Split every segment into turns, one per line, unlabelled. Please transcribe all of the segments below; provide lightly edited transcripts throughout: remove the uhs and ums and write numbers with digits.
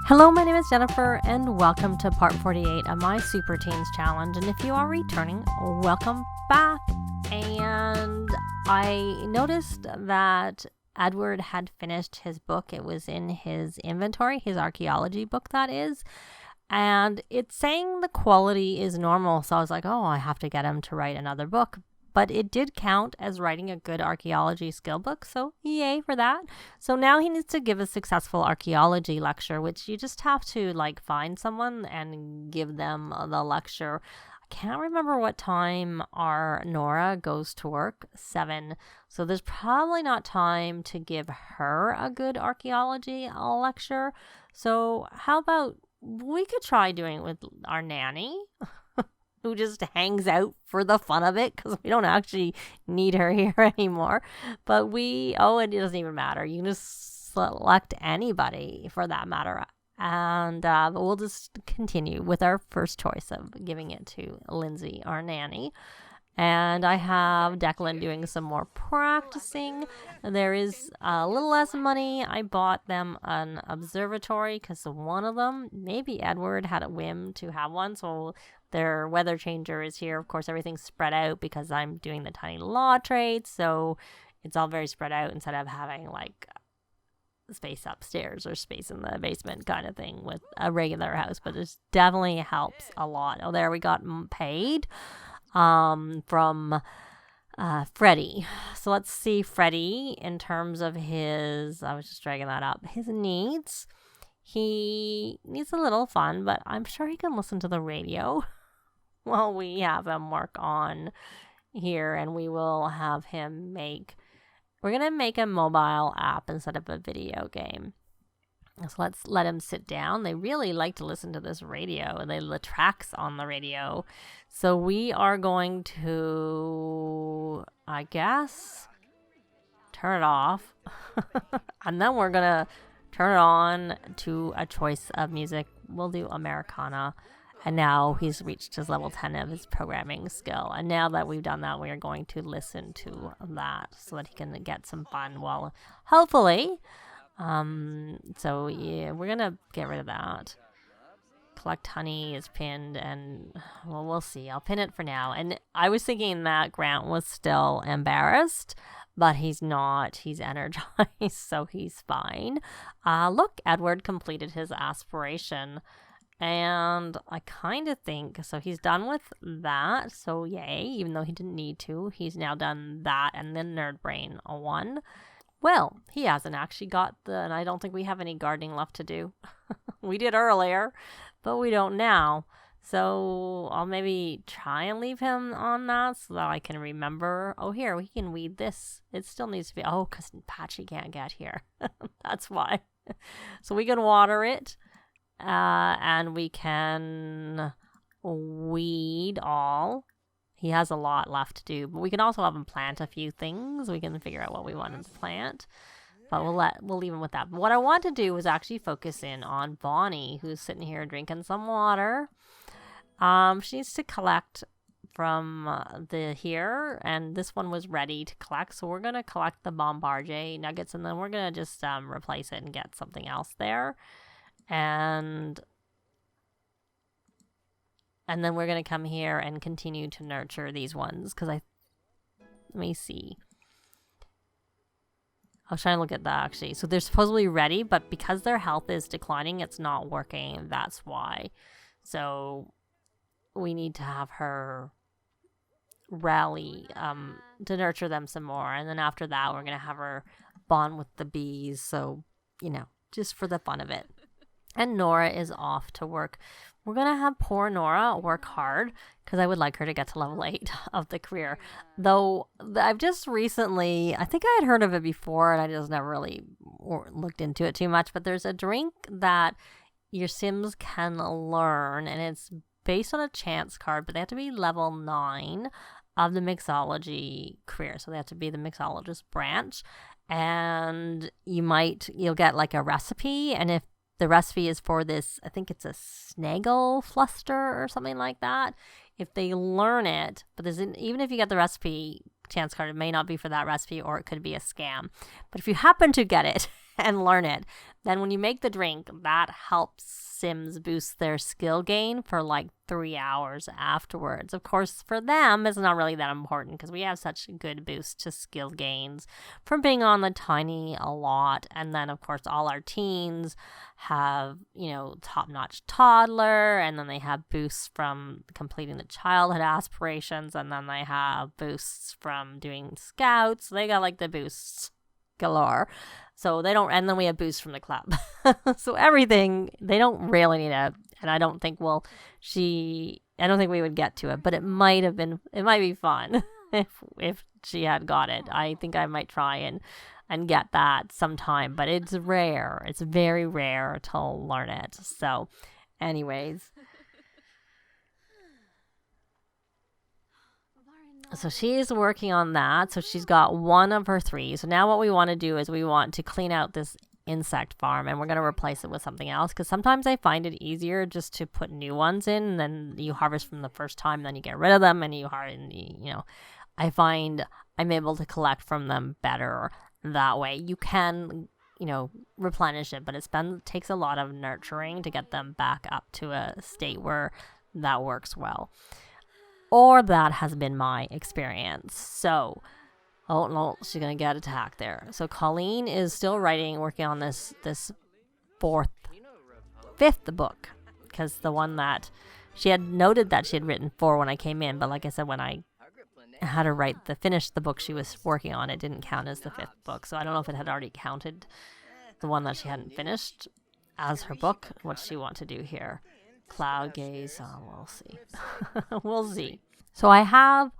Hello, my name is Jennifer, and welcome to part 48 of my Super Teens Challenge. And if you are returning, welcome back. And I noticed that Edward had finished his book. It was in his inventory, his archaeology book, that is. And it's saying the quality is normal. So I was like, oh, I have to get him to write another book. But it did count as writing a good archaeology skill book, so yay for that. So now he needs to give a successful archaeology lecture, which you just have to find someone and give them the lecture. I can't remember what time our Nora goes to work, 7. So there's probably not time to give her a good archaeology lecture. So how about we could try doing it with our nanny? Who just hangs out for the fun of it, because we don't actually need her here anymore. But it doesn't even matter. You can just select anybody for that matter. And we'll just continue with our first choice of giving it to Lindsay, our nanny. And I have Declan doing some more practicing. There is a little less money. I bought them an observatory because one of them, maybe Edward, had a whim to have one. So their weather changer is here. Of course, everything's spread out because I'm doing the tiny law trade. So it's all very spread out instead of having space upstairs or space in the basement kind of thing with a regular house. But it definitely helps a lot. Oh, there we got paid. From Freddie. So let's see Freddie in terms of his, I was just dragging that up, his needs. He needs a little fun, but I'm sure he can listen to the radio while we have him work on here, and we will have him we're going to make a mobile app instead of a video game. So let's let him sit down. They really like to listen to this radio, and the tracks on the radio. So we are going to, I guess, turn it off. And then we're going to turn it on to a choice of music. We'll do Americana. And now he's reached his level 10 of his programming skill. And now that we've done that, we are going to listen to that so that he can get some fun while hopefully... So yeah, we're gonna get rid of that. Collect honey is pinned, and well, we'll see. I'll pin it for now. And I was thinking that Grant was still embarrassed, but he's not. He's energized, so he's fine. Look, Edward completed his aspiration, and I kind of think so. He's done with that, so yay! Even though he didn't need to, he's now done that, and then Nerd Brain 1. Well, he hasn't actually got and I don't think we have any gardening left to do. We did earlier, but we don't now. So I'll maybe try and leave him on that so that I can remember. Oh, here, we can weed this. It still needs to be, because Patchy can't get here. That's why. So we can water it, and we can weed all. He has a lot left to do, but we can also have him plant a few things. We can figure out what we want him to plant, but we'll leave him with that. But what I want to do is actually focus in on Bonnie, who's sitting here drinking some water. She needs to collect from here, and this one was ready to collect, so we're going to collect the Bombardier nuggets, and then we're going to just replace it and get something else there. And then we're going to come here and continue to nurture these ones. Let me see. I was trying to look at that actually. So they're supposedly ready, but because their health is declining, it's not working. That's why. So we need to have her rally to nurture them some more. And then after that, we're going to have her bond with the bees. So, just for the fun of it. And Nora is off to work. We're going to have poor Nora work hard because I would like her to get to level 8 of the career. Though I've just recently, I think I had heard of it before and I just never really looked into it too much. But there's a drink that your Sims can learn, and it's based on a chance card, but they have to be level 9 of the mixology career. So they have to be the mixologist branch. And you'll get a recipe, and if the recipe is for this, I think it's a snaggle fluster or something like that. If they learn it, but even if you get the recipe chance card, it may not be for that recipe, or it could be a scam. But if you happen to get it and learn it. Then when you make the drink, that helps Sims boost their skill gain for like 3 hours afterwards. Of course, for them, it's not really that important because we have such a good boost to skill gains from being on the tiny a lot. And then, of course, all our teens have, top-notch toddler, and then they have boosts from completing the childhood aspirations, and then they have boosts from doing scouts. They got like the boosts galore. So they don't, and then we have boosts from the club. So everything, they don't really need it. And I don't think I don't think we would get to it, but it might be fun if she had got it. I think I might try and get that sometime, but it's rare. It's very rare to learn it. So anyways. So she's working on that. So she's got one of her 3. So now what we want to do is we want to clean out this insect farm, and we're going to replace it with something else, because sometimes I find it easier just to put new ones in, and then you harvest from the first time, then you get rid of them, and I find I'm able to collect from them better that way. You can, replenish it, but it takes a lot of nurturing to get them back up to a state where that works well. Or that has been my experience. So, oh no, she's going to get attacked there. So Colleen is still working on this 5th book. Because the one that she had noted that she had written 4 when I came in. But like I said, when I had her finish the book she was working on, it didn't count as the 5th book. So I don't know if it had already counted the one that she hadn't finished as her book. What she want to do here? Cloud gaze. Oh, we'll see. We'll see. So I have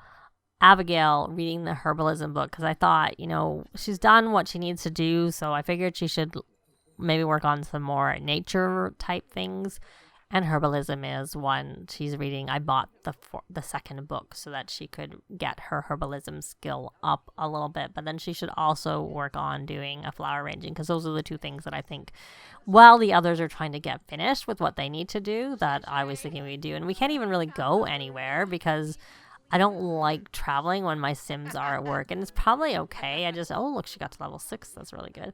Abigail reading the herbalism book because I thought, she's done what she needs to do. So I figured she should maybe work on some more nature type things. And herbalism is one she's reading. I bought the 2nd book so that she could get her herbalism skill up a little bit. But then she should also work on doing a flower arranging, because those are the 2 things that I think, while the others are trying to get finished with what they need to do, that I was thinking we'd do. And we can't even really go anywhere because I don't like traveling when my Sims are at work. And it's probably okay. Oh, look, she got to level 6. That's really good.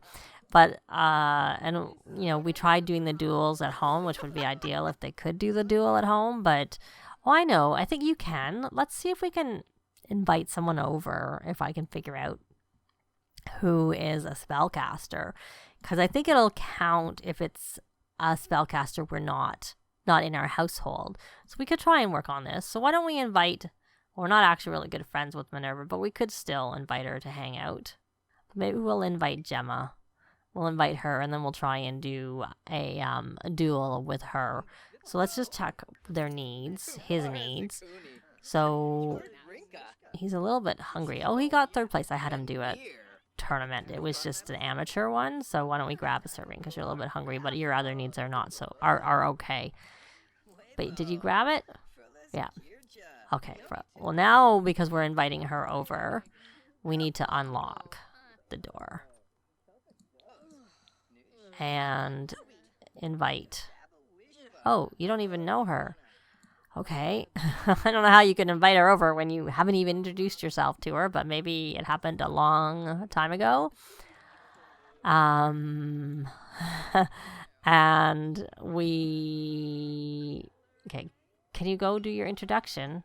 But, we tried doing the duels at home, which would be ideal if they could do the duel at home. But, I know. I think you can. Let's see if we can invite someone over, if I can figure out who is a spellcaster. Because I think it'll count if it's a spellcaster we're not in our household. So we could try and work on this. So why don't we invite... We're not actually really good friends with Minerva, but we could still invite her to hang out. Maybe we'll invite Gemma. We'll invite her, and then we'll try and do a duel with her. So let's just check their needs, his needs. So he's a little bit hungry. Oh, he got 3rd place. I had him do a tournament. It was just an amateur one. So why don't we grab a serving, because you're a little bit hungry, but your other needs are okay. But did you grab it? Yeah. Okay. Well, now because we're inviting her over, we need to unlock the door. And invite. Oh, you don't even know her. Okay. I don't know how you can invite her over when you haven't even introduced yourself to her, but maybe it happened a long time ago. And okay. Can you go do your introduction?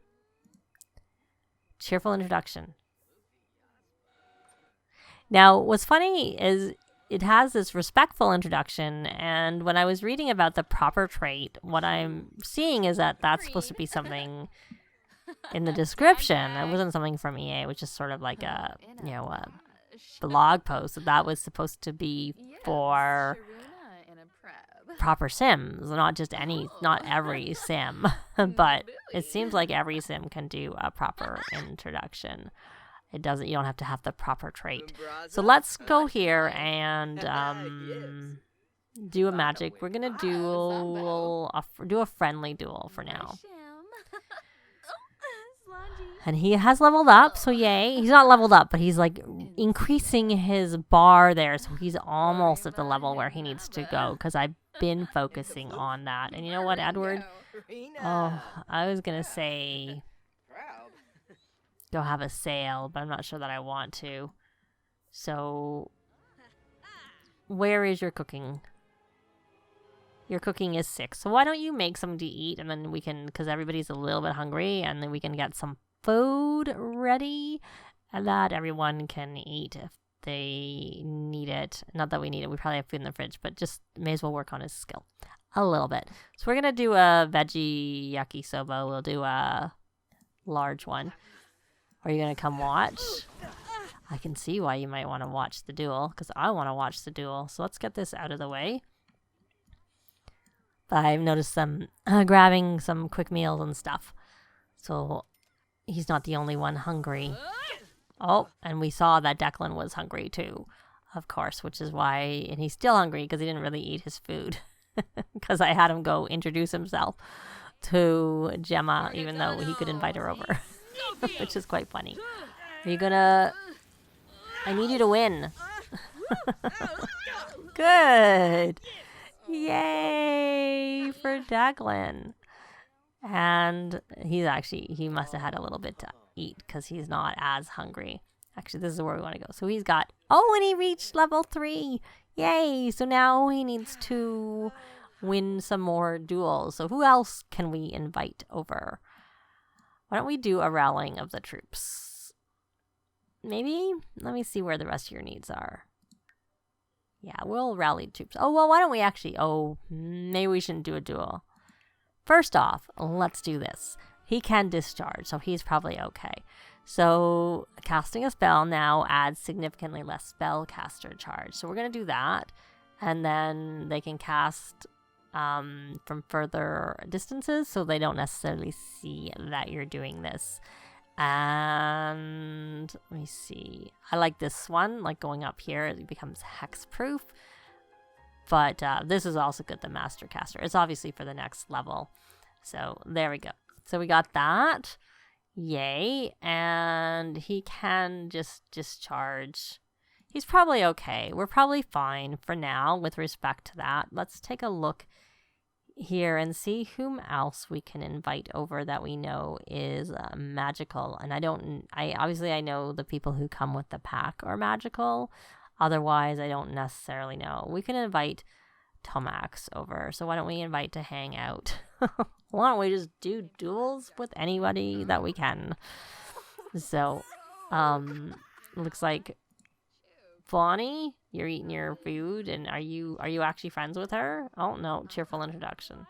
Cheerful introduction. Now, what's funny is it has this respectful introduction, and when I was reading about the proper trait, what I'm seeing is that that's supposed to be something in the description. It wasn't something from EA. It was just sort of like a blog post that was supposed to be for proper Sims, not every Sim, but it seems like every Sim can do a proper introduction. You don't have to have the proper trait. So let's go here and do a magic. We're gonna do a friendly duel for now. And he has leveled up, so yay. He's not leveled up, but he's like increasing his bar there, so he's almost at the level where he needs to go, because I've been focusing on that. And you know what, Edward? Oh, I was gonna say go have a sale, but I'm not sure that I want to. So where is your cooking? Your cooking is 6. So why don't you make some to eat, and then we can, because everybody's a little bit hungry, and then we can get some food ready and that everyone can eat if they need it. Not that we need it. We probably have food in the fridge, but just may as well work on his skill a little bit. So we're going to do a veggie yakisoba. We'll do a large one. Are you going to come watch? I can see why you might want to watch the duel, because I want to watch the duel. So let's get this out of the way. I've noticed them grabbing some quick meals and stuff. So he's not the only one hungry. Oh, and we saw that Declan was hungry too, of course, which is why, and he's still hungry because he didn't really eat his food. Because I had him go introduce himself to Gemma, even though he could invite her over, which is quite funny. Are you gonna... I need you to win. Good. Yay for Declan. And he must have had a little bit to eat because he's not as hungry. Actually, this is where we want to go. So he's got, and he reached level 3. Yay. So now he needs to win some more duels. So who else can we invite over? Why don't we do a rallying of the troops? Maybe? Let me see where the rest of your needs are. Yeah, we'll rally troops. Oh, well, why don't we actually... maybe we shouldn't do a duel. First off, let's do this. He can discharge, so he's probably okay. So casting a spell now adds significantly less spell caster charge. So we're going to do that. And then they can cast from further distances, so they don't necessarily see that you're doing this. And let me see. I like this one, like going up here, it becomes hexproof. But this is also good, the Master Caster. It's obviously for the next level. So there we go. So we got that. Yay. And he can just discharge. He's probably okay. We're probably fine for now with respect to that. Let's take a look here and see whom else we can invite over that we know is magical. And I know the people who come with the pack are magical. Otherwise, I don't necessarily know. We can invite Tomax over. So why don't we invite to hang out? Why don't we just do duels with anybody that we can? So, looks like Bonnie, you're eating your food, and are you actually friends with her? Oh no, cheerful introduction.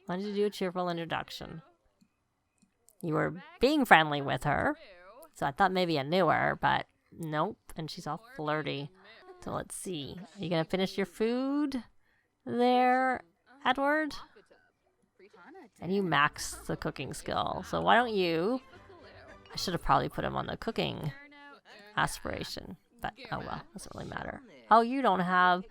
Why did you do a cheerful introduction? You were being friendly with her, so I thought maybe I knew her, but nope. And she's all flirty. So let's see. Are you gonna finish your food there, Edward? And you max the cooking skill. So why don't you... I should have probably put him on the cooking aspiration. But, oh well, doesn't really matter. Oh, you don't have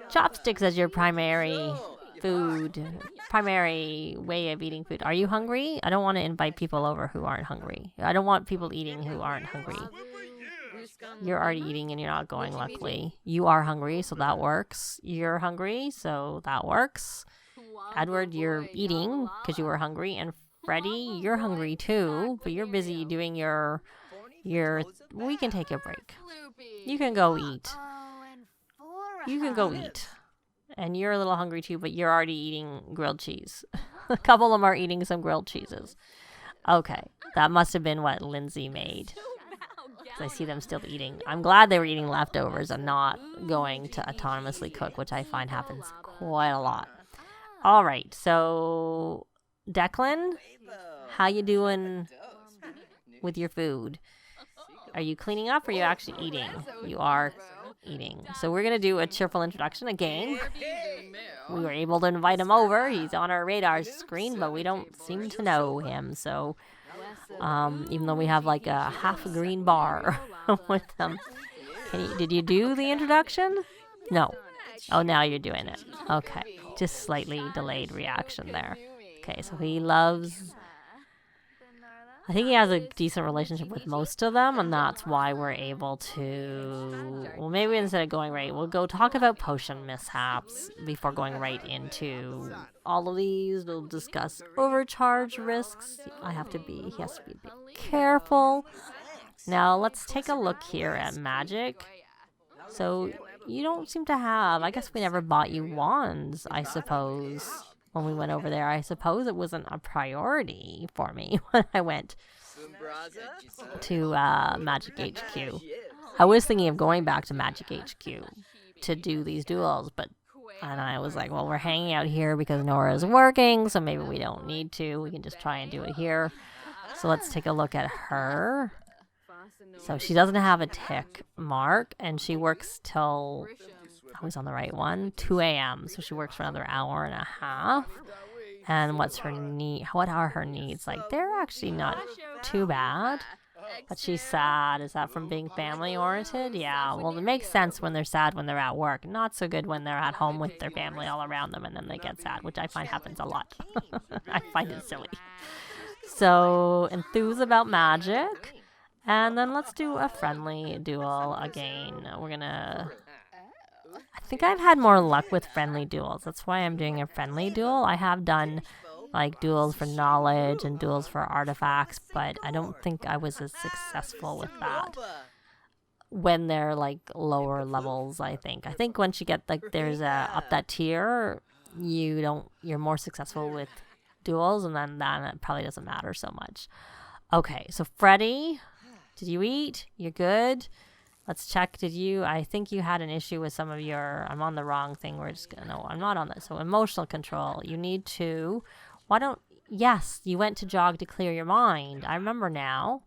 chopsticks as your primary food. Primary way of eating food. Are you hungry? I don't want to invite people over who aren't hungry. I don't want people eating who aren't hungry. You're already eating and you're not going, luckily. You are hungry, so that works. You're hungry, so that works. Edward, you're eating because you were hungry. And Freddie, you're hungry too, but you're busy doing your... We can take a break. You can go eat. You can go eat. And you're a little hungry too, but you're already eating grilled cheese. A couple of them are eating some grilled cheeses. Okay. That must have been what Lindsay made. I see them still eating. I'm glad they were eating leftovers and not going to autonomously cook, which I find happens quite a lot. All right. So, Declan, how you doing with your food? Are you cleaning up or are you actually eating? You are eating. So we're going to do a cheerful introduction again. We were able to invite him over. He's on our radar screen, but we don't seem to know him. So even though we have like a half a green bar with them. Did you do the introduction? No. Oh, now you're doing it. Okay. Just slightly delayed reaction there. Okay, so he loves... I think he has a decent relationship with most of them, and that's why we're able to... Well, maybe instead of going right, we'll go talk about potion mishaps before going right into all of these. We'll discuss overcharge risks. He has to be a bit careful. Now, let's take a look here at magic. So, you don't seem to have. I guess we never bought you wands, I suppose, when we went over there. I suppose it wasn't a priority for me when I went to Magic HQ. I was thinking of going back to Magic HQ to do these duels, and I was like, well, we're hanging out here because Nora's working, so maybe we don't need to. We can just try and do it here. So let's take a look at her. So she doesn't have a tick mark, and she works till, I was on the right one, 2 a.m. So she works for another hour and a half. And what's her need? What are her needs? Like, they're actually not too bad. But she's sad. Is that from being family oriented? Yeah, well, it makes sense when they're sad when they're at work. Not so good when they're at home with their family all around them and then they get sad, which I find happens a lot. I find it silly. So, enthuse about magic. And then let's do a friendly duel again. We're gonna... I think I've had more luck with friendly duels. That's why I'm doing a friendly duel. I have done like duels for knowledge and duels for artifacts, but I don't think I was as successful with that when they're like lower levels. I think once you get like there's a up that tier, you're more successful with duels, and then it probably doesn't matter so much. Okay, so Freddie, did you eat? You're good. Let's check. I think you had an issue with some of your, I'm on the wrong thing. No, I'm not on that. So emotional control. You need to, yes, you went to jog to clear your mind. I remember now,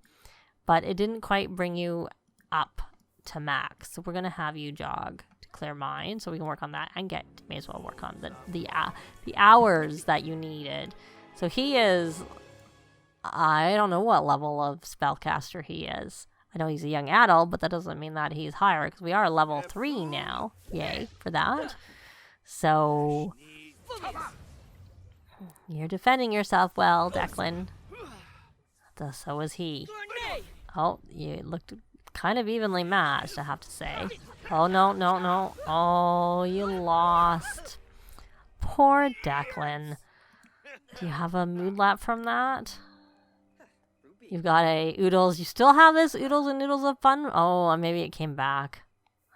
but it didn't quite bring you up to max. So we're going to have you jog to clear mind so we can work on that and may as well work on the hours that you needed. So he is, I don't know what level of spellcaster he is. I know he's a young adult, but that doesn't mean that he's higher because we are level 3 now. Yay for that. So you're defending yourself well, Declan. So is he. Oh, you looked kind of evenly matched, I have to say. Oh, no. Oh, you lost. Poor Declan. Do you have a mood lap from that? You've got a oodles. You still have this oodles and noodles of fun? Oh, maybe it came back.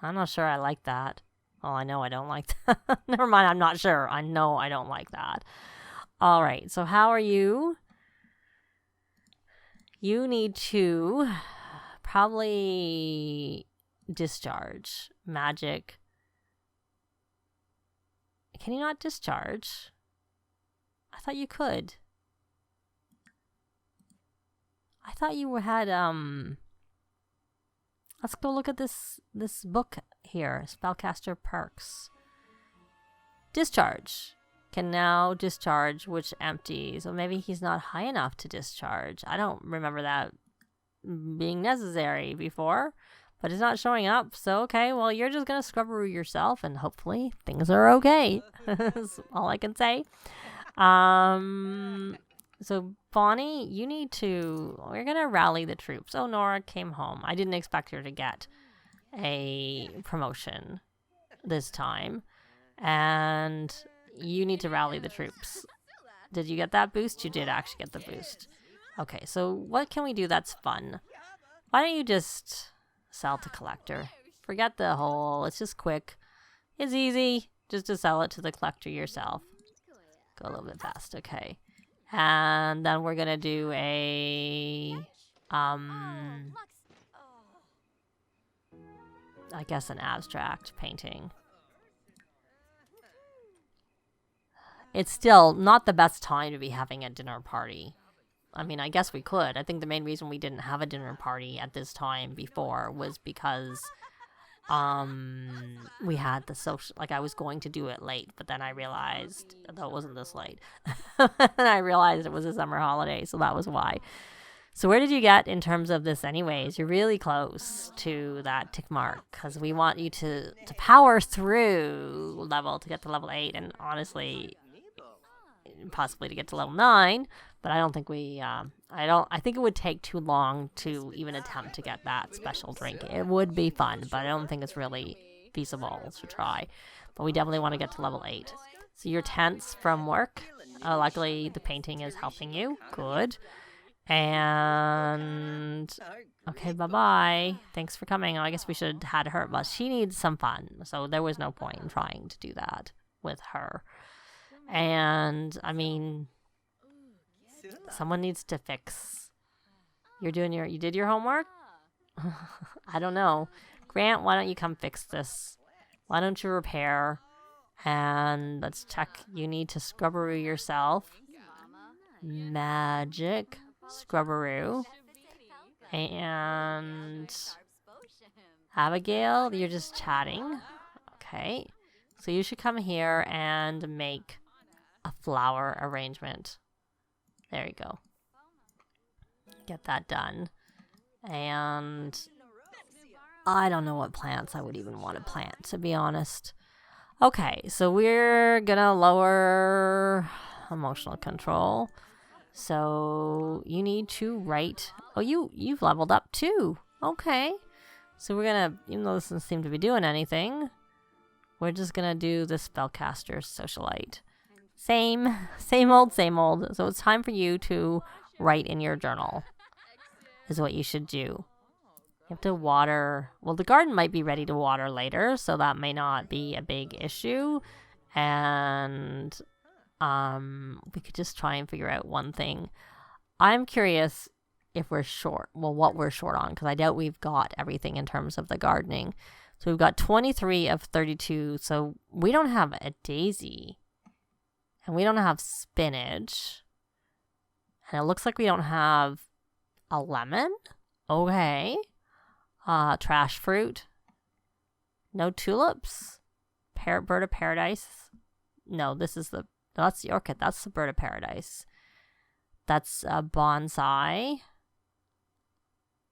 I'm not sure I like that. Oh, I know I don't like that. Never mind, I'm not sure. I know I don't like that. All right, so how are you? You need to probably discharge magic. Can you not discharge? I thought you could. I thought you had, let's go look at this book here, Spellcaster Perks. Discharge. Can now discharge, which empties. So maybe he's not high enough to discharge. I don't remember that being necessary before, but it's not showing up. So, okay, well, you're just going to scrubberoo yourself, and hopefully things are okay. That's all I can say. So, Bonnie, you need to... We're going to rally the troops. Oh, Nora came home. I didn't expect her to get a promotion this time. And you need to rally the troops. Did you get that boost? You did actually get the boost. Okay, so what can we do that's fun? Why don't you just sell to collector? Forget the whole... It's just quick. It's easy just to sell it to the collector yourself. Go a little bit fast. Okay. And then we're going to do a, I guess an abstract painting. It's still not the best time to be having a dinner party. I mean, I guess we could. I think the main reason we didn't have a dinner party at this time before was because we had the social, like I was going to do it late, but then I realized, though it wasn't this late, and I realized it was a summer holiday, so that was why. So where did you get in terms of this anyways? You're really close to that tick mark, because we want you to power through level to get to level 8, and honestly, possibly to get to level 9, but I don't think I think it would take too long to even attempt to get that special drink. It would be fun, but I don't think it's really feasible to try. But we definitely want to get to level 8. So you're tense from work. Luckily, the painting is helping you. Good. And okay, bye-bye. Thanks for coming. I guess we should have had her, but she needs some fun. So there was no point in trying to do that with her. And I mean, someone needs to fix. You did your homework? I don't know. Grant, why don't you come fix this? Why don't you repair? And let's check. You need to scrubberoo yourself. Magic scrubberoo. And Abigail, you're just chatting. Okay. So you should come here and make a flower arrangement. There you go. Get that done. And I don't know what plants I would even want to plant, to be honest. Okay, so we're gonna lower emotional control. So you need to write. Oh, you've leveled up too. Okay. So we're gonna, even though this doesn't seem to be doing anything, we're just gonna do the spellcaster socialite. Same old, same old. So it's time for you to write in your journal, is what you should do. You have to water. Well, the garden might be ready to water later, so that may not be a big issue. And we could just try and figure out one thing. I'm curious if we're short. Well, what we're short on, because I doubt we've got everything in terms of the gardening. So we've got 23 of 32. So we don't have a daisy. And we don't have spinach. And it looks like we don't have a lemon. Okay. Trash fruit. No tulips. Bird of paradise. No, that's the orchid. That's the bird of paradise. That's a bonsai.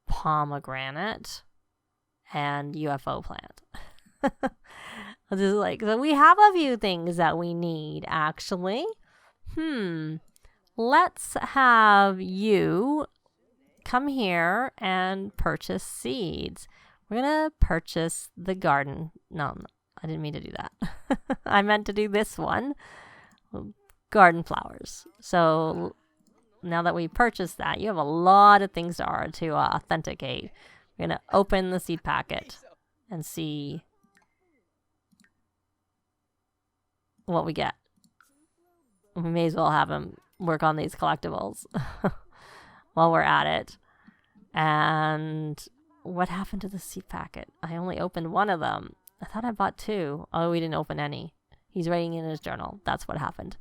Pomegranate. And UFO plant. Just like, so we have a few things that we need, actually. Let's have you come here and purchase seeds. We're gonna purchase the garden. No, I didn't mean to do that. I meant to do this one. Garden flowers. So now that we purchased that, you have a lot of things to authenticate. We're gonna open the seed packet and see what we get. We may as well have him work on these collectibles while we're at it. And what happened to the seed packet? I only opened one of them. I thought I bought two. Oh, we didn't open any. He's writing in his journal. That's what happened.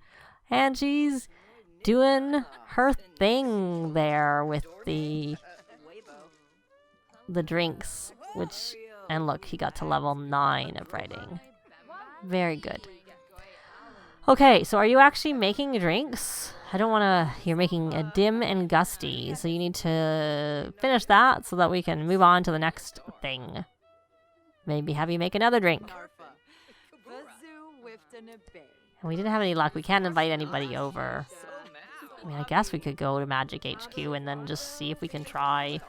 And she's doing her thing there with the drinks, and look, he got to level 9 of writing. Very good. Okay, so are you actually making drinks? You're making a dim and gusty, so you need to finish that so that we can move on to the next thing. Maybe have you make another drink. And we didn't have any luck. We can't invite anybody over. I mean, I guess we could go to Magic HQ and then just see if we can try.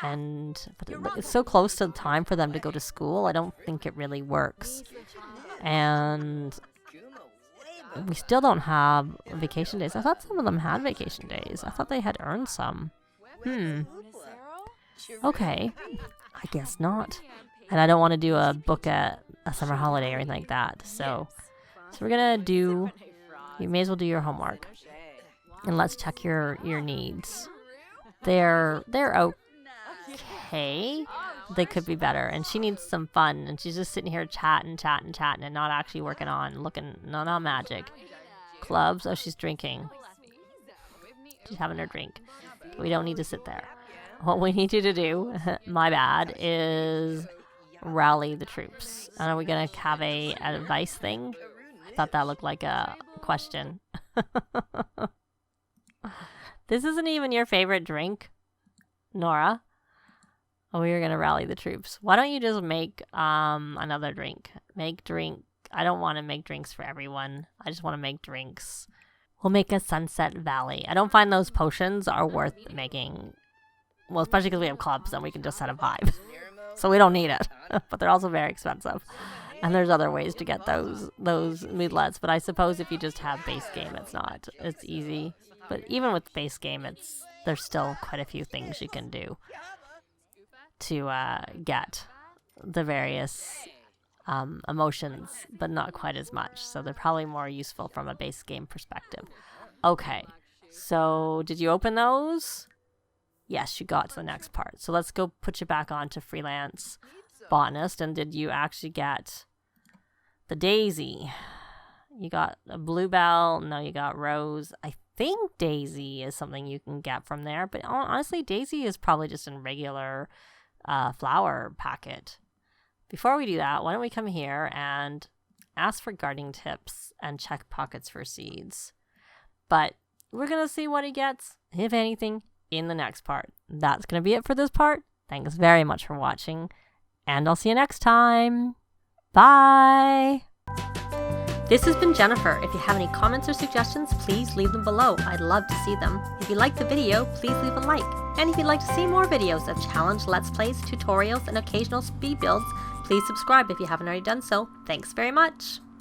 But it's so close to the time for them to go to school, I don't think it really works. And we still don't have vacation days. I thought some of them had vacation days. I thought they had earned some. Okay. I guess not. And I don't want to do a book at a summer holiday or anything like that. So we're going to do... You may as well do your homework. And let's check your needs. They're okay. They could be better. And she needs some fun. And she's just sitting here chatting and not actually working on not magic. Clubs. Oh, she's drinking. She's having her drink. We don't need to sit there. What we need you to do, my bad, is rally the troops. And are we going to have an advice thing? I thought that looked like a question. This isn't even your favorite drink, Nora. Oh, we were going to rally the troops. Why don't you just make another drink? Make drink. I don't want to make drinks for everyone. I just want to make drinks. We'll make a Sunset Valley. I don't find those potions are worth making. Well, especially because we have clubs and we can just set a 5. So we don't need it. But they're also very expensive. And there's other ways to get those moodlets. But I suppose if you just have base game, it's not. It's easy. But even with the base game, there's still quite a few things you can do to get the various emotions, but not quite as much. So they're probably more useful from a base game perspective. Okay, so did you open those? Yes, you got to the next part. So let's go put you back on to freelance botanist. And did you actually get the daisy? You got a bluebell. No, you got rose. I think daisy is something you can get from there. But honestly, daisy is probably just a regular flower packet. Before we do that, why don't we come here and ask for gardening tips and check pockets for seeds. But we're going to see what he gets, if anything, in the next part. That's going to be it for this part. Thanks very much for watching, and I'll see you next time. Bye! This has been Jennifer. If you have any comments or suggestions, please leave them below. I'd love to see them. If you liked the video, please leave a like. And if you'd like to see more videos of challenge, let's plays, tutorials, and occasional speed builds, please subscribe if you haven't already done so. Thanks very much!